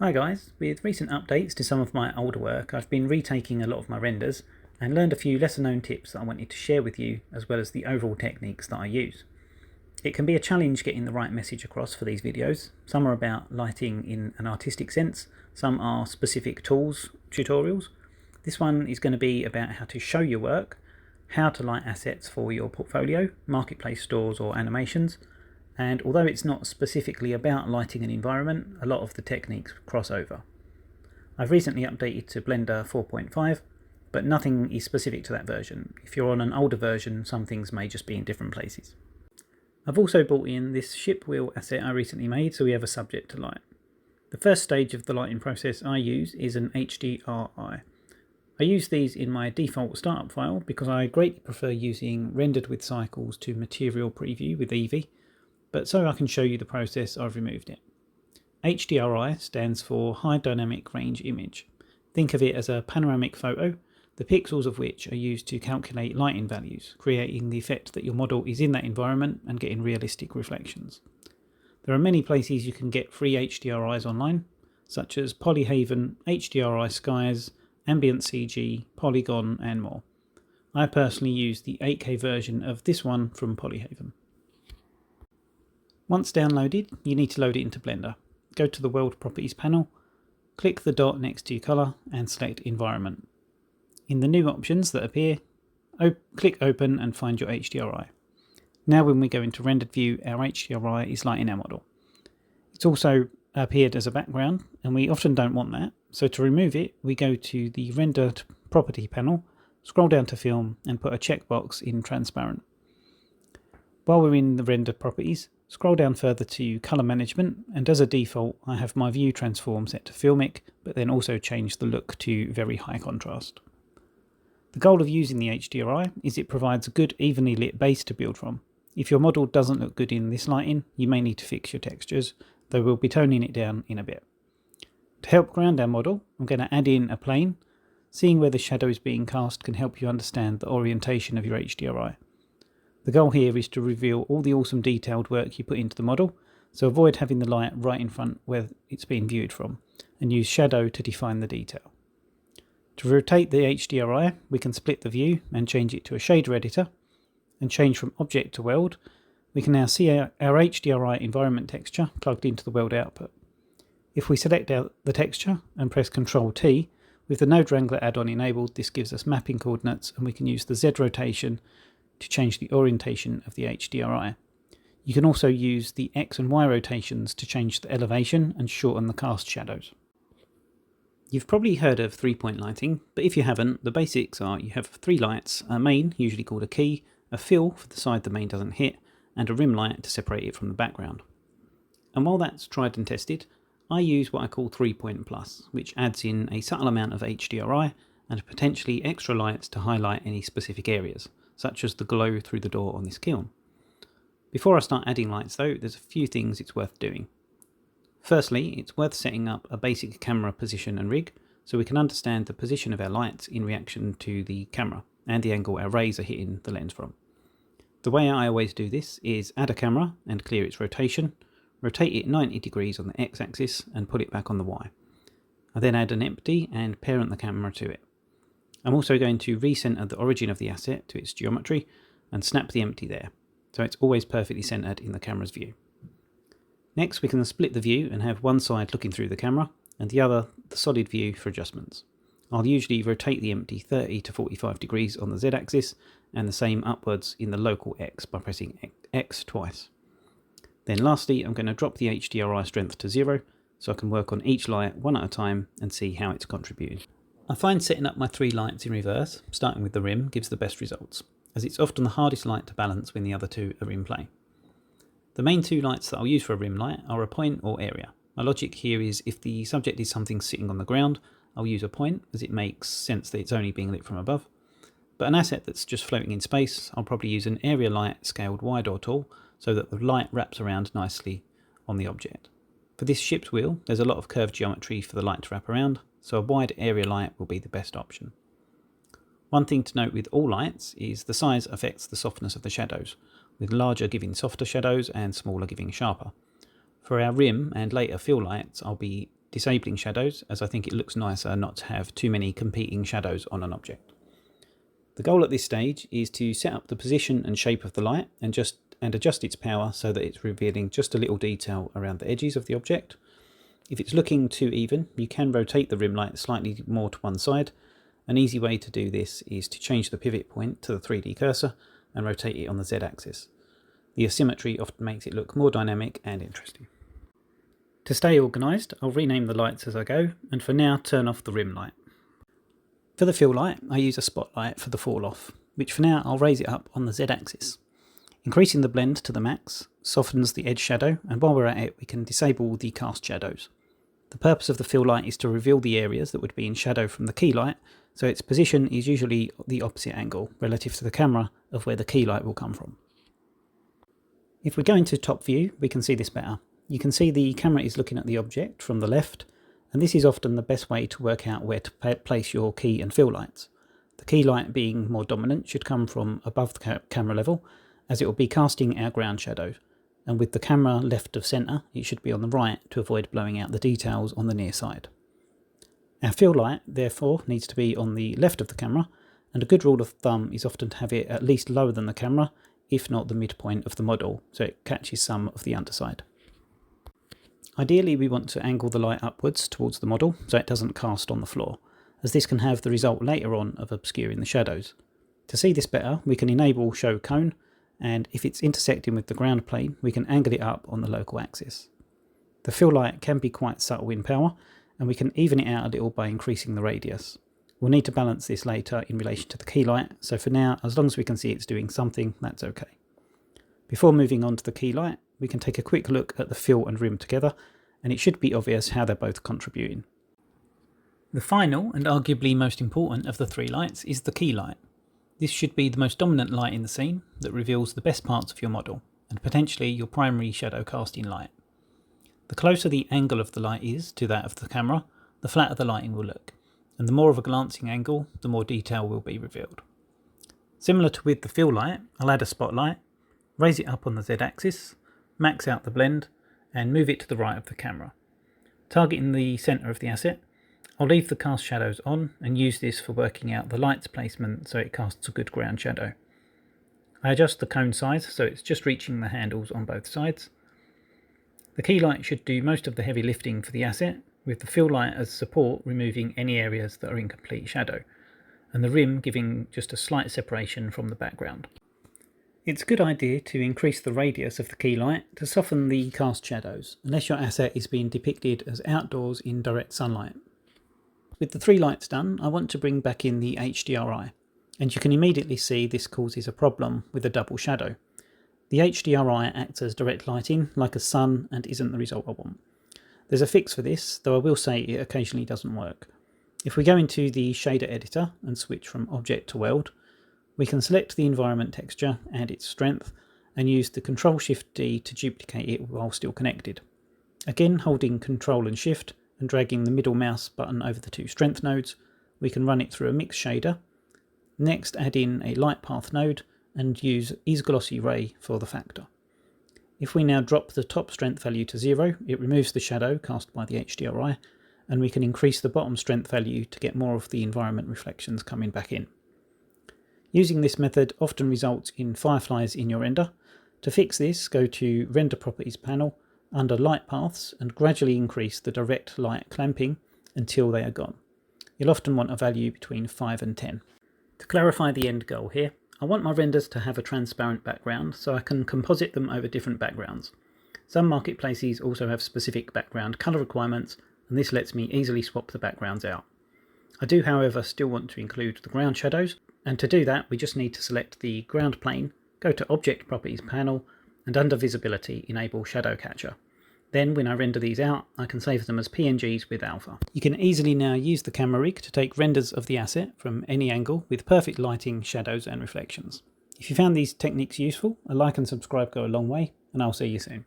Hi guys, with recent updates to some of my older work, I've been retaking a lot of my renders and learned a few lesser known tips that I wanted to share with you, as well as the overall techniques that I use. It can be a challenge getting the right message across for these videos. Some are about lighting in an artistic sense, some are specific tools, tutorials. This one is going to be about how to show your work, how to light assets for your portfolio, marketplace stores or animations, and although it's not specifically about lighting an environment, a lot of the techniques cross over. I've recently updated to Blender 4.5, but nothing is specific to that version. If you're on an older version, some things may just be in different places. I've also brought in this ship wheel asset I recently made, so we have a subject to light. The first stage of the lighting process I use is an HDRI. I use these in my default startup file because I greatly prefer using rendered with cycles to material preview with Eevee, but so I can show you the process, I've removed it. HDRI stands for High Dynamic Range Image. Think of it as a panoramic photo, the pixels of which are used to calculate lighting values, creating the effect that your model is in that environment and getting realistic reflections. There are many places you can get free HDRIs online, such as Polyhaven, HDRI Skies, Ambient CG, Polygon and more. I personally use the 8K version of this one from Polyhaven. Once downloaded, you need to load it into Blender. Go to the World Properties panel, click the dot next to your colour and select Environment. In the new options that appear, click Open and find your HDRI. Now when we go into Rendered View, our HDRI is lighting our model. It's also appeared as a background and we often don't want that, so to remove it we go to the Rendered Property panel, scroll down to Film and put a checkbox in Transparent. While we're in the Render Properties, scroll down further to Colour Management, and as a default I have my View Transform set to Filmic, but then also change the look to very high contrast. The goal of using the HDRI is it provides a good evenly lit base to build from. If your model doesn't look good in this lighting, you may need to fix your textures, though we'll be toning it down in a bit. To help ground our model, I'm going to add in a plane. Seeing where the shadow is being cast can help you understand the orientation of your HDRI. The goal here is to reveal all the awesome detailed work you put into the model, so avoid having the light right in front where it's being viewed from, and use shadow to define the detail. To rotate the HDRI, we can split the view and change it to a shader editor, and change from object to world. We can now see our HDRI environment texture plugged into the world output. If we select out the texture and press Ctrl T, with the Node Wrangler add-on enabled, this gives us mapping coordinates and we can use the Z rotation to change the orientation of the HDRI. You can also use the X and Y rotations to change the elevation and shorten the cast shadows. You've probably heard of 3-point lighting, but if you haven't, the basics are you have 3 lights, a main, usually called a key, a fill for the side the main doesn't hit, and a rim light to separate it from the background. And while that's tried and tested, I use what I call 3-point plus, which adds in a subtle amount of HDRI and potentially extra lights to highlight any specific areas, such as the glow through the door on this kiln. Before I start adding lights though, there's a few things it's worth doing. Firstly, it's worth setting up a basic camera position and rig, so we can understand the position of our lights in reaction to the camera, and the angle our rays are hitting the lens from. The way I always do this is add a camera and clear its rotation, rotate it 90 degrees on the X-axis and put it back on the Y. I then add an empty and parent the camera to it. I'm also going to recenter the origin of the asset to its geometry and snap the empty there, so it's always perfectly centered in the camera's view. Next we can split the view and have one side looking through the camera and the other the solid view for adjustments. I'll usually rotate the empty 30 to 45 degrees on the Z axis and the same upwards in the local X by pressing X twice. Then lastly I'm going to drop the HDRI strength to 0 so I can work on each light one at a time and see how it's contributing. I find setting up my 3 lights in reverse, starting with the rim, gives the best results, as it's often the hardest light to balance when the other 2 are in play. The main 2 lights that I'll use for a rim light are a point or area. My logic here is if the subject is something sitting on the ground, I'll use a point as it makes sense that it's only being lit from above. But an asset that's just floating in space, I'll probably use an area light scaled wide or tall so that the light wraps around nicely on the object. For this ship's wheel, there's a lot of curved geometry for the light to wrap around, so a wide area light will be the best option. One thing to note with all lights is the size affects the softness of the shadows, with larger giving softer shadows and smaller giving sharper. For our rim and later fill lights, I'll be disabling shadows, as I think it looks nicer not to have too many competing shadows on an object. The goal at this stage is to set up the position and shape of the light and adjust its power so that it's revealing just a little detail around the edges of the object. If it's looking too even, you can rotate the rim light slightly more to one side. An easy way to do this is to change the pivot point to the 3D cursor and rotate it on the Z-axis. The asymmetry often makes it look more dynamic and interesting. To stay organised, I'll rename the lights as I go, and for now turn off the rim light. For the fill light, I use a spotlight for the fall off, which for now I'll raise it up on the Z-axis. Increasing the blend to the max softens the edge shadow, and while we're at it we can disable the cast shadows. The purpose of the fill light is to reveal the areas that would be in shadow from the key light, so its position is usually the opposite angle relative to the camera of where the key light will come from. If we go into top view, we can see this better. You can see the camera is looking at the object from the left, and this is often the best way to work out where to place your key and fill lights. The key light being more dominant should come from above the camera level, as it will be casting our ground shadows, and with the camera left of centre it should be on the right to avoid blowing out the details on the near side. Our fill light therefore needs to be on the left of the camera, and a good rule of thumb is often to have it at least lower than the camera, if not the midpoint of the model, so it catches some of the underside. Ideally we want to angle the light upwards towards the model so it doesn't cast on the floor, as this can have the result later on of obscuring the shadows. To see this better, we can enable Show Cone, and if it's intersecting with the ground plane we can angle it up on the local axis. The fill light can be quite subtle in power, and we can even it out a little by increasing the radius. We'll need to balance this later in relation to the key light, so for now, as long as we can see it's doing something, that's okay. Before moving on to the key light, we can take a quick look at the fill and rim together, and it should be obvious how they're both contributing. The final, and arguably most important of the three lights, is the key light. This should be the most dominant light in the scene that reveals the best parts of your model, and potentially your primary shadow casting light. The closer the angle of the light is to that of the camera, the flatter the lighting will look, and the more of a glancing angle, the more detail will be revealed. Similar to with the fill light, I'll add a spotlight, raise it up on the Z-axis, max out the blend, and move it to the right of the camera. Targeting the centre of the asset, I'll leave the cast shadows on and use this for working out the light's placement so it casts a good ground shadow. I adjust the cone size so it's just reaching the handles on both sides. The key light should do most of the heavy lifting for the asset, with the fill light as support removing any areas that are in complete shadow, and the rim giving just a slight separation from the background. It's a good idea to increase the radius of the key light to soften the cast shadows, unless your asset is being depicted as outdoors in direct sunlight. With the three lights done, I want to bring back in the HDRI, and you can immediately see this causes a problem with a double shadow. The HDRI acts as direct lighting, like a sun, and isn't the result I want. There's a fix for this, though I will say it occasionally doesn't work. If we go into the shader editor and switch from object to world, we can select the environment texture and its strength, and use the Ctrl-Shift-D to duplicate it while still connected. Again, holding Ctrl and Shift and dragging the middle mouse button over the two strength nodes, we can run it through a mix shader. Next, add in a light path node and use Is Glossy Ray for the factor. If we now drop the top strength value to 0, it removes the shadow cast by the HDRI, and we can increase the bottom strength value to get more of the environment reflections coming back in. Using this method often results in fireflies in your render. To fix this, go to Render Properties panel, under Light Paths, and gradually increase the direct light clamping until they are gone. You'll often want a value between 5 and 10. To clarify the end goal here, I want my renders to have a transparent background so I can composite them over different backgrounds. Some marketplaces also have specific background colour requirements, and this lets me easily swap the backgrounds out. I do, however, still want to include the ground shadows, and to do that we just need to select the ground plane, go to Object Properties panel, and under Visibility enable Shadow Catcher. Then when I render these out, I can save them as PNGs with alpha. You can easily now use the camera rig to take renders of the asset from any angle with perfect lighting, shadows and reflections. If you found these techniques useful, a like and subscribe go a long way, and I'll see you soon.